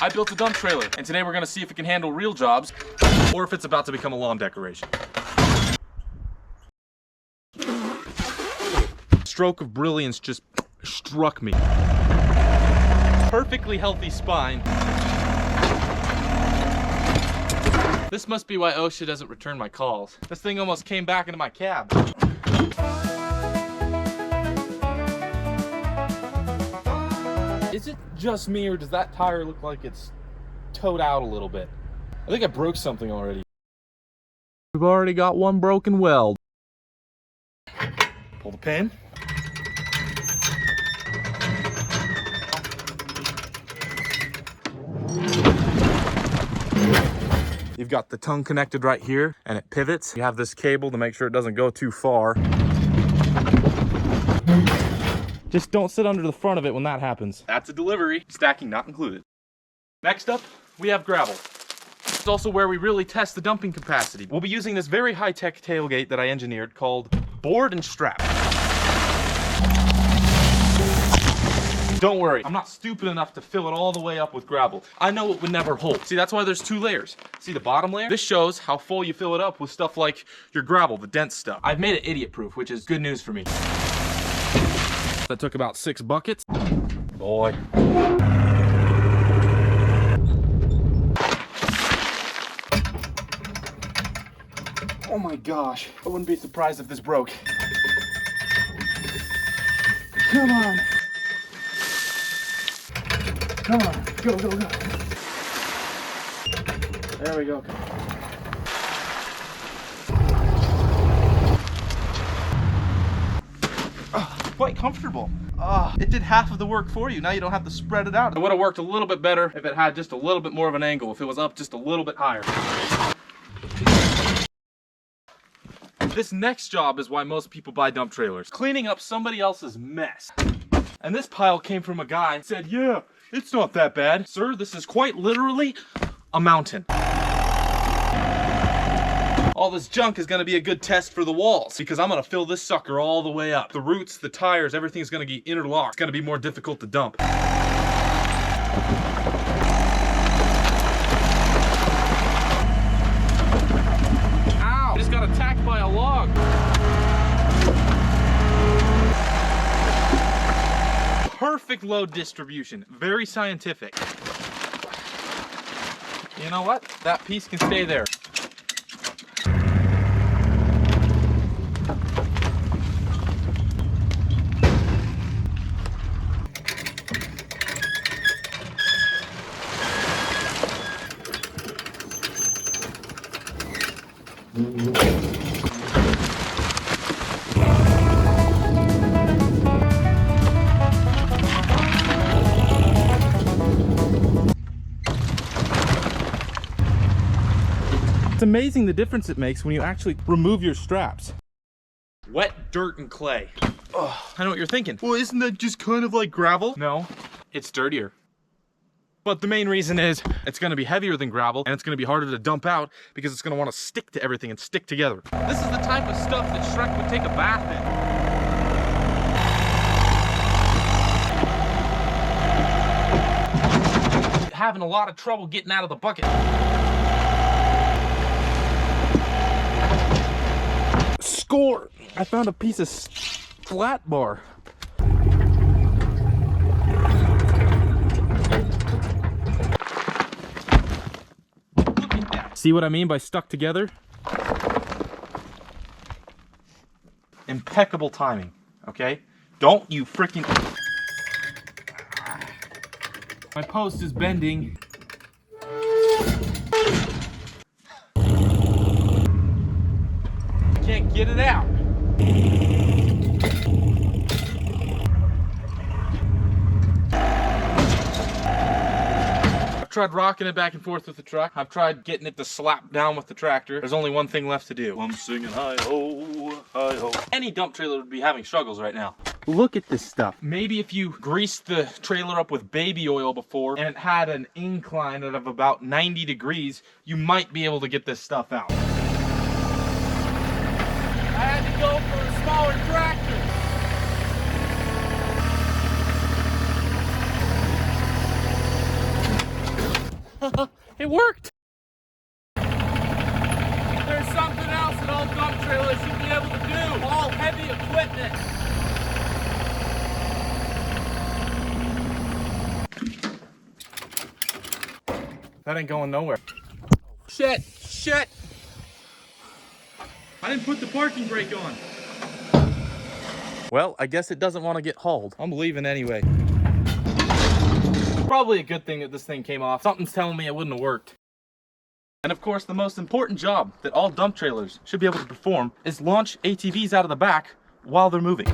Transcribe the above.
I built a dump trailer, and today we're gonna see if it can handle real jobs or if it's about to become a lawn decoration. Stroke of brilliance just struck me. Perfectly healthy spine. This must be why OSHA doesn't return my calls. This thing almost came back into my cab. Is it just me, or does that tire look like it's towed out a little bit? I think I broke something already. We've already got one broken weld. Pull the pin. You've got the tongue connected right here, and it pivots. You have this cable to make sure it doesn't go too far. Just don't sit under the front of it when that happens. That's a delivery, stacking not included. Next up, we have gravel. It's also where we really test the dumping capacity. We'll be using this very high-tech tailgate that I engineered called board and strap. Don't worry, I'm not stupid enough to fill it all the way up with gravel. I know it would never hold. See, that's why there's two layers. See the bottom layer? This shows how full you fill it up with stuff like your gravel, the dense stuff. I've made it idiot-proof, which is good news for me. That took about 6 buckets. Boy. Oh my gosh, I wouldn't be surprised if this broke. Come on. Come on, go, go, go. There we go. Quite comfortable. It did half of the work for you. Now you don't have to spread it out. It would have worked a little bit better if it had just a little bit more of an angle, if it was up just a little bit higher. This next job is why most people buy dump trailers. Cleaning up somebody else's mess. And this pile came from a guy who said, yeah, it's not that bad. Sir, this is quite literally a mountain. All this junk is gonna be a good test for the walls because I'm gonna fill this sucker all the way up. The roots, the tires, everything's gonna be interlocked. It's gonna be more difficult to dump. Ow! I just got attacked by a log. Perfect load distribution, very scientific. You know what? That piece can stay there. It's amazing the difference it makes when you actually remove your straps. Wet dirt and clay. Oh, I know what you're thinking. Well, isn't that just kind of like gravel? No, it's dirtier. But the main reason is it's gonna be heavier than gravel and it's gonna be harder to dump out because it's gonna wanna stick to everything and stick together. This is the type of stuff that Shrek would take a bath in. Having a lot of trouble getting out of the bucket. Score! I found a piece of flat bar. Look at that. See what I mean by stuck together? Impeccable timing, okay? Don't you freaking... My post is bending. Can't get it out. I've tried rocking it back and forth with the truck. I've tried getting it to slap down with the tractor. There's only one thing left to do. I'm singing hi-ho, hi-ho. Any dump trailer would be having struggles right now. Look at this stuff. Maybe if you greased the trailer up with baby oil before and it had an incline of about 90 degrees, you might be able to get this stuff out. I had to go for a smaller tractor. It worked! There's something else that all dump trailers should be able to do. All heavy equipment. That ain't going nowhere. Shit! Shit! I didn't put the parking brake on. Well, I guess it doesn't want to get hauled. I'm leaving anyway. Probably a good thing that this thing came off. Something's telling me it wouldn't have worked. And of course, the most important job that all dump trailers should be able to perform is launch ATVs out of the back while they're moving.